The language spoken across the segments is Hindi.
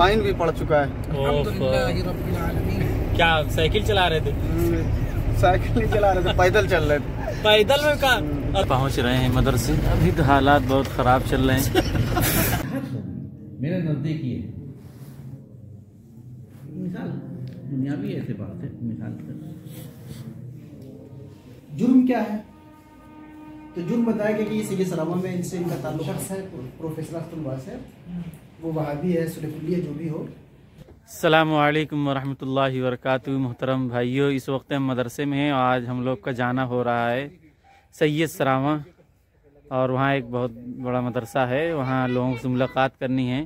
फाइन भी पड़ चुका है। क्या साइकिल चला रहे थे? साइकिल नहीं चला रहे थे, पैदल चल रहे थे। पैदल में कहा पहुंच रहे हैं मदरसे। अभी तो हालात बहुत खराब चल रहे हैं। मेरे नजदीक ये मिसाल दुनियावी ऐसे बात है। मिसाल जुर्म क्या है? तो जुर्म बताया कि ये सैयद सरामा में इनसे इनका ताल्लुक है, प्रोफेसर अख्तुल्लाह से, वो वहाबी है, सुलफुली है, जो भी हो। अस्सलामु अलैकुम वरहमतुल्लाहि वबरकातुहू। मोहतरम भाइयों, इस वक्त हम मदरसे में हैं और आज हम लोग का जाना हो रहा है सैयद सरामा, और वहाँ एक बहुत बड़ा मदरसा है, वहाँ लोगों से मुलाकात करनी है।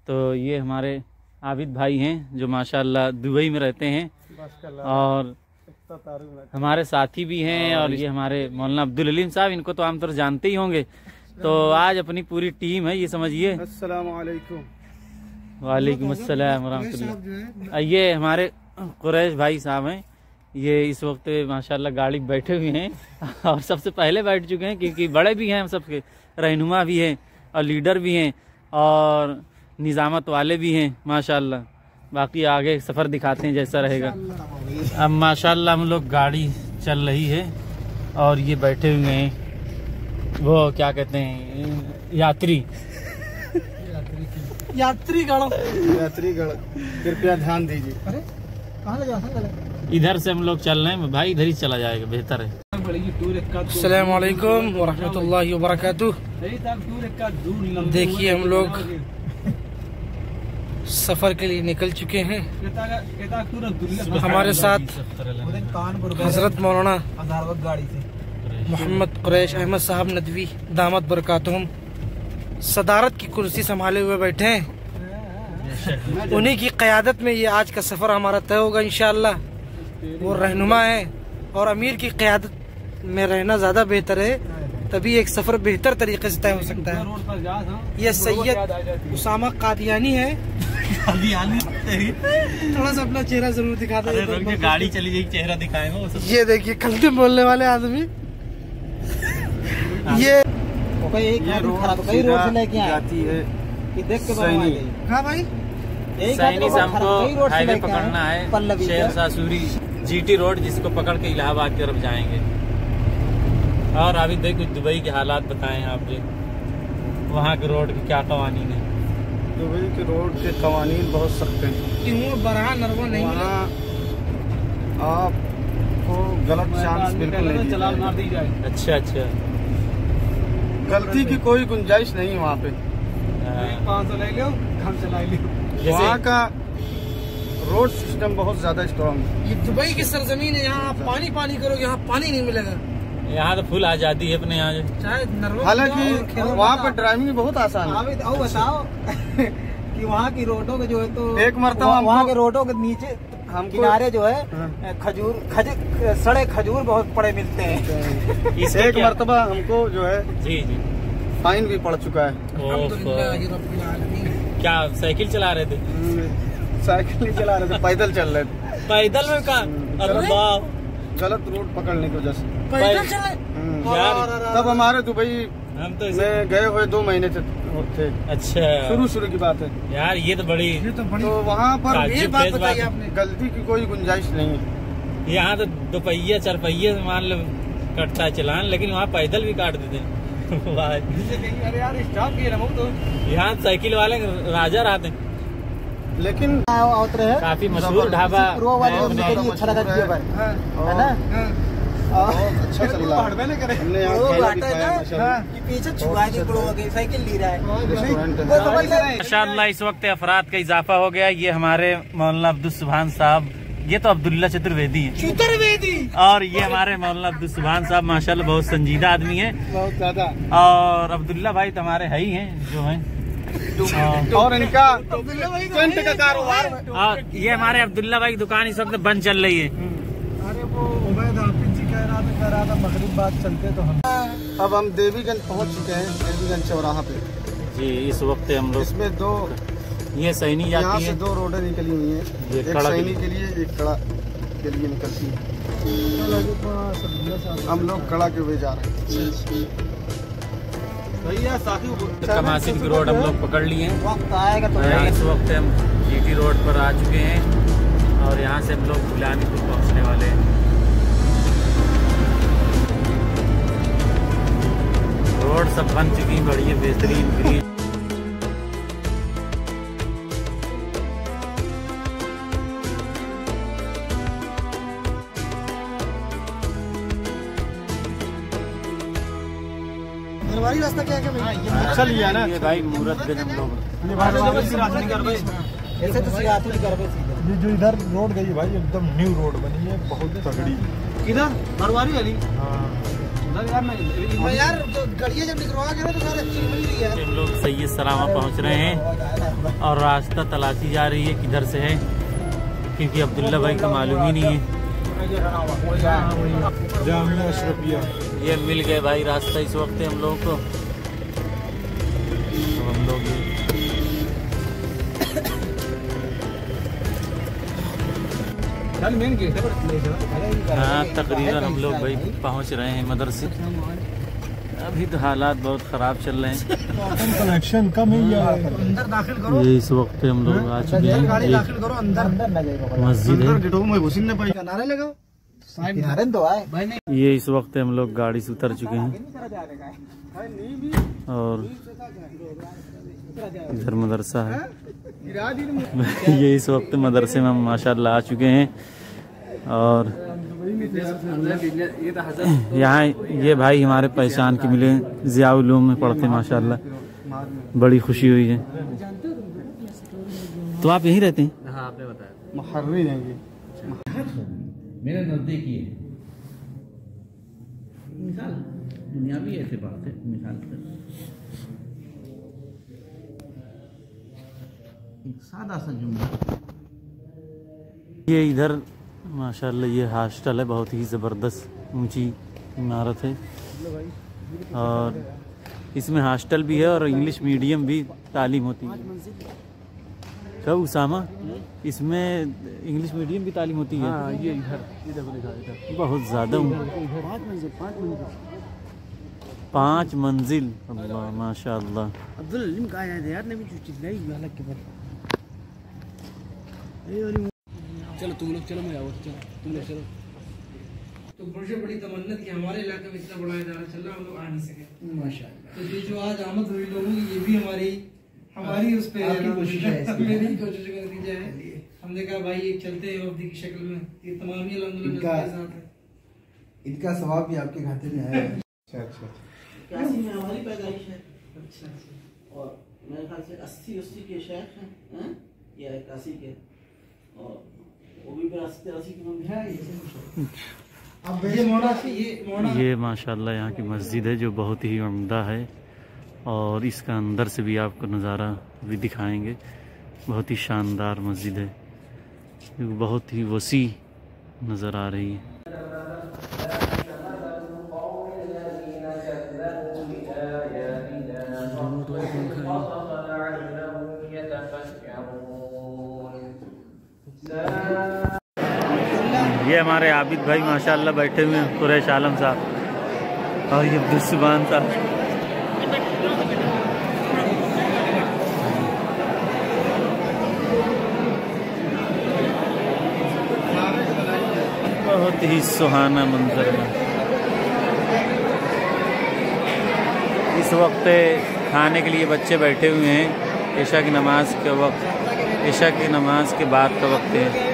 तो ये हमारे आबिद भाई हैं जो माशाअल्लाह दुबई में रहते हैं और हमारे साथी भी हैं, और ये हमारे मौलाना अब्दुल अलीम साहब, इनको तो आमतौर से जानते ही होंगे। तो आज अपनी पूरी टीम है, ये समझिए। अस्सलाम वालेकुम। वालेकुम अस्सलाम वरहमतुल्लाह। ये हमारे कुरैश भाई साहब हैं, ये इस वक्त माशाल्लाह गाड़ी बैठे हुए हैं और सबसे पहले बैठ चुके हैं, क्योंकि बड़े भी हैं, हम सबके रहनुमा भी हैं और लीडर भी हैं और निज़ामत वाले भी हैं माशाल्लाह। बाकी आगे सफ़र दिखाते हैं जैसा रहेगा। अब माशाल्लाह हम लोग गाड़ी चल रही है और ये बैठे हुए हैं, वो क्या कहते हैं, यात्रीगण। कृपया ध्यान दीजिए। अरे कहाँ ले जाते हैं? इधर से हम लोग चल रहे हैं भाई, इधर ही चला जाएगा, बेहतर है। अस्सलाम वालेकुम वरहमतुल्लाहि वबरकातुहू। देखिए हम लोग सफर के लिए निकल चुके हैं। हमारे साथ हजरत मौलाना मोहम्मद कुरैश अहमद साहब नदवी दामत बरकातुहुम सदारत की कुर्सी संभाले हुए बैठे हैं। उन्हीं की क़यादत में ये आज का सफर हमारा तय होगा इंशाअल्लाह। वो रहनुमा है और अमीर की क़यादत में रहना ज्यादा बेहतर है, तभी एक सफर बेहतर तरीके से तय हो सकता है। ये सैयद उसामा कादियानी है। थोड़ा सा अपना चेहरा जरूर दिखा दो। गाड़ी चली जाएगी, चेहरा दिखाएंगे। ये देखिए कलमे बोलने वाले आदमी। ये रोड से लेके जाती है देख के हाँ भाई, सैनी से हमको हाईवे पकड़ना है, शेर सासूरी GT रोड, जिसको पकड़ के इलाहाबाद की तरफ जाएंगे। और अभी देख कुछ दुबई के हालात बताएं आप जी, वहाँ के रोड के क्या कवानीन है। दुबई के रोड के कवानीन बहुत सख्त हैं। वहाँ आपको गलत चांस बिल्कुल नहीं दी जाए। अच्छा, गलती की कोई गुंजाइश नहीं वहाँ पे। 500 ले लो, हम चला लो। वहाँ का रोड सिस्टम बहुत ज्यादा स्ट्रॉन्ग है। ये दुबई की सरजमीन है, यहाँ आप पानी करोगे, यहाँ पानी नहीं मिलेगा। यहाँ तो फुल आजादी है अपने यहाँ। हालांकि वहाँ पर ड्राइविंग बहुत आसान है। बताओ कि वहाँ की रोडों के जो है, तो एक मरतबा वहाँ के रोडों के नीचे हम किनारे जो है सड़े खजूर बहुत बड़े मिलते हैं। एक मरतबा हमको जो है जी फाइन भी पड़ चुका है। क्या साइकिल चला रहे थे? साइकिल नहीं चला रहे थे, पैदल चल रहे थे। पैदल में कहा? गलत रोड पकड़ने की वजह से पैदल चले। तब हमारे दुबई हम तो में गए हुए 2 महीने थे। अच्छा, शुरू की बात है यार। ये तो बड़ी तो वहाँ पर ये बात बताइए आपने, गलती की कोई गुंजाइश नहीं है। यहाँ तो 2 पहिया 4 पहिए मान लो कटता है चलान, लेकिन वहाँ पैदल भी काट देते हैं। अरे यार स्टॉप किए ना तो यहाँ साइकिल वाले राजा रहते हैं। लेकिन काफी मशहूर ढाबा अच्छा लगा है ना। अच्छा चल रहा है। हमने यहाँ खाना भी खाया पीछे छुआ के साइकिल ली रहा है। माशाअल्लाह इस वक्त अफराद का इजाफा हो गया। ये हमारे मौलाना अब्दुल सुभान साहब, ये तो अब्दुल्ला चतुर्वेदी है, और ये हमारे मौलाना अब्दुल सुभान साहब माशाल्लाह बहुत संजीदा आदमी है, बहुत ज्यादा। और अब्दुल्ला भाई तो हमारे है ही हैं जो हैं, और इनका टेंट का कारोबार। और ये हमारे अब्दुल्ला भाई की दुकान इस वक्त बंद चल रही है। अरे वो उबैद हाफिज जी कह रहा था मगरिब बाद चलते तो हम। अब हम देवीगंज पहुंच चुके हैं, देवीगंज चौराहा पे जी। इस वक्त हम लोग इसमें 2 ये सैनी जाती यहाँ है, से 2 रोडें निकली हुई हैं, एक सैनी के लिए, एक कड़ा के लिए निकलती है। हम लोग कड़ा के हुए जा रहे हैं। कमासिन की रोड हम लोग पकड़ लिए हैं। वक्त आएगा तो इस वक्त हम जीटी रोड पर आ चुके हैं और यहाँ से हम लोग बुलानीपुर पहुँचने वाले हैं। रोड सब बन चुकी बढ़िया बेहतरीन ग्रीन। घरवाली रास्ता क्या है भाई? अच्छा लिया ना ये भाई मूरतगंज हम लोग ऐसे तो सियाती नहीं कर पाए। ये जो इधर रोड गई भाई एकदम न्यू रोड बनी है, बहुत तगड़ी। किधर? भरवारी वाली? हाँ यार गाड़ियाँ जब निकलवा गए तो सारे अच्छी मिल रही है। हम लोग सैयद सरामा पहुंच रहे हैं और रास्ता तलाशी जा रही है किधर से है, क्योंकि अब्दुल्ला भाई का मालूम ही नहीं है। जामिया अशरफिया ये मिल गए भाई रास्ता इस वक्त हम लोगों को। तो हम लोग हाँ तकरीबन हम लोग भाई पहुंच रहे हैं मदरसे। अभी तो हालात बहुत ख़राब चल रहे हैं। कनेक्शन कम ही अंदर दाखिल करो। ये इस वक्त हम लोग आ चुके हैं। गाड़ी दाखिल करो अंदर मस्जिद है। नारे लगाओ साइड तो आए भाई नहीं। ये इस वक्त हम लोग गाड़ी से उतर चुके हैं और इधर मदरसा है। ये इस वक्त मदरसे में हम माशाल्लाह आ चुके हैं और यहाँ ये भाई हमारे पहचान के मिले, ज़िया उलूम में पढ़ते माशाल्लाह, बड़ी खुशी हुई है। तो आप यहीं रहते हैं? हाँ आपने बताया। मुहर्री हैं ये। मेरे नजदीक ही है। मिसाल दुनियावी ऐसे बात है, मिसाल एक सादा सा जुमला। ये इधर माशाल्लाह ये हॉस्टल है, बहुत ही ज़बरदस्त ऊंची इमारत है और इसमें हॉस्टल भी है और इंग्लिश मीडियम भी तालीम होती है। कब उसामा इसमें इंग्लिश मीडियम भी तालीम होती है? हाँ ये इधर बहुत ज़्यादा 5 मंजिल। अल्लाह माशाल्लाह। अब्दुल अलीम कहा जाए यार ने भी जो चीज गई अलग के बाद। चलो तुम लोग चलो, मैं आओ चलो तुम लोग चलो। तो मुझे बड़ी तमन्ना कि हमारे इलाके में इतना बड़ा इदारा चल रहा है, हम लोग आ नहीं सके माशाल्लाह। तो ये जो आज आमद हुई लोगों की, ये भी हमारी उस पे कोशिश है, मेरी कोशिश का नतीजा है। हमने कहा भाई एक चलते हैं वफ्द की शक्ल में, ये तमाम ही अल्हम्दुलिल्लाह के साथ है। इनका सवाब भी आपके खाते में आया है। अच्छा इक्यासी में हमारी पैदाइश है। अच्छा और मेरे ख्याल से 80 के शेख हैं या 81 के, और वो भी 82 के में है। अब ये माशाल्लाह यहाँ की मस्जिद है जो बहुत ही उम्दा है और इसका अंदर से भी आपको नज़ारा भी दिखाएंगे। बहुत ही शानदार मस्जिद है, बहुत ही वसी नज़र आ रही है। ये हमारे आबिद भाई माशाल्लाह बैठे हुए हैं, कुरैश आलम साहब और ये अब्दुल सुभान साहब। बहुत ही सुहाना मंजर है। इस वक्त खाने के लिए बच्चे बैठे हुए हैं। ईशा की नमाज के वक्त, ईशा की नमाज के बाद का वक्त है।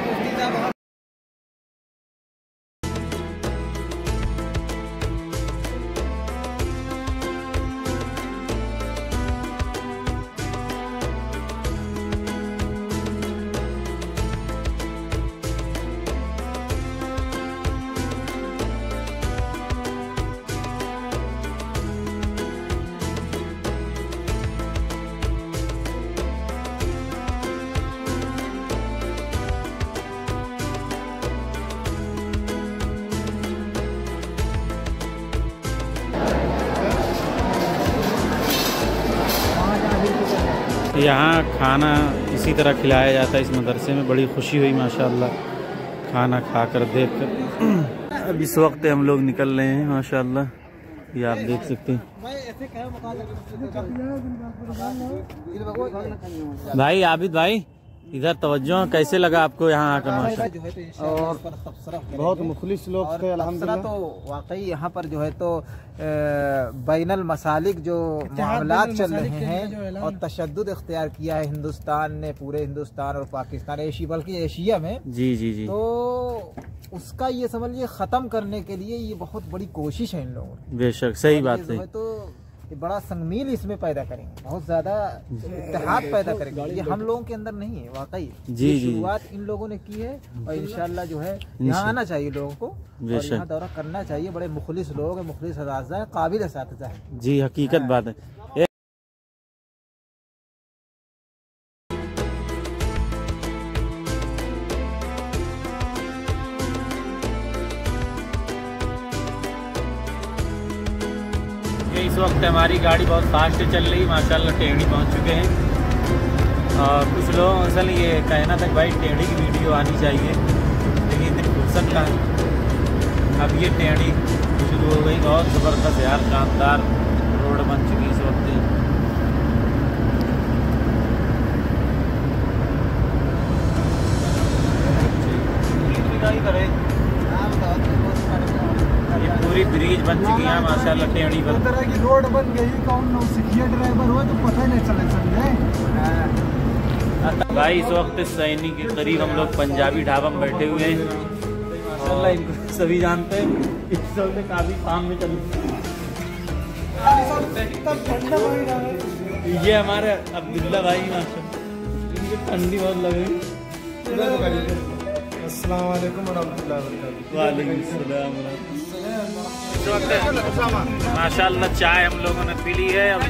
यहाँ खाना इसी तरह खिलाया जाता है इस मदरसे में। बड़ी खुशी हुई माशाल्लाह खाना खाकर देख कर। अब इस वक्त हम लोग निकल रहे हैं माशाल्लाह। ये आप देख सकते हैं। भाई आबिद भाई इधर तवज्जो, कैसे लगा आपको यहाँ आकर? और बहुत मुखलिस लोग थे अल्हम्दुलिल्लाह। तो वाकई यहाँ पर जो है तो बैनल मसालिक जो मामलात चल रहे हैं और तशद्दुद इख्तियार किया है हिंदुस्तान ने, पूरे हिंदुस्तान और पाकिस्तान, बल्कि एशिया में। जी जी जी। तो उसका ये समझिए ख़त्म करने के लिए ये बहुत बड़ी कोशिश है इन लोगों की। बेशक सही बात है। तो ये बड़ा संगमील इसमें पैदा करेंगे, बहुत ज्यादा इत्तेहाद पैदा करेंगे। ये हम लोगों के अंदर नहीं है वाकई। जी जी। शुरुआत इन लोगों ने की है और इंशाल्लाह जो है यहाँ आना चाहिए लोगों को और यहाँ दौरा करना चाहिए। बड़े मुखलिस लोग हैं, मुखलिस असातिज़ा हैं, काबिल असातिज़ा हैं। जी हकीकत बात है। इस वक्त हमारी गाड़ी बहुत फास्ट चल रही, माशाल्लाह टेढ़ी पहुंच चुके हैं। और कुछ लोग असल ये कहना था भाई टेढ़ी की वीडियो आनी चाहिए, लेकिन इतनी फुर्सत का अब ये टेढ़ी शुरू हो गई। बहुत ज़बरदस्त यार, शानदार रोड बन चुकी इस वक्त। ये पूरी ब्रिज बन चुकी है माशाल्लाह टेढ़ी पर। तरह की रोड बन गई, कौन नौसिखिया ड्राइवर हो तो पता ही नहीं चले समझे। भाई इस वक्त सैनी के करीब हम लोग पंजाबी ढाबा में बैठे हुए हैं। माशाल्लाह इनको सभी जानते हैं, इस वक्त काफी काम में चल। ये हमारे अब्दुल्ला भाई माशाल्लाह इनकी ठंडी बहुत लग रही। अस्सलाम वालेकुम वरहमतुल्लाहि वबरकातुहू। वालेकुम सलाम। माशाल्लाह चाय हम लोगों ने पी ली है। अब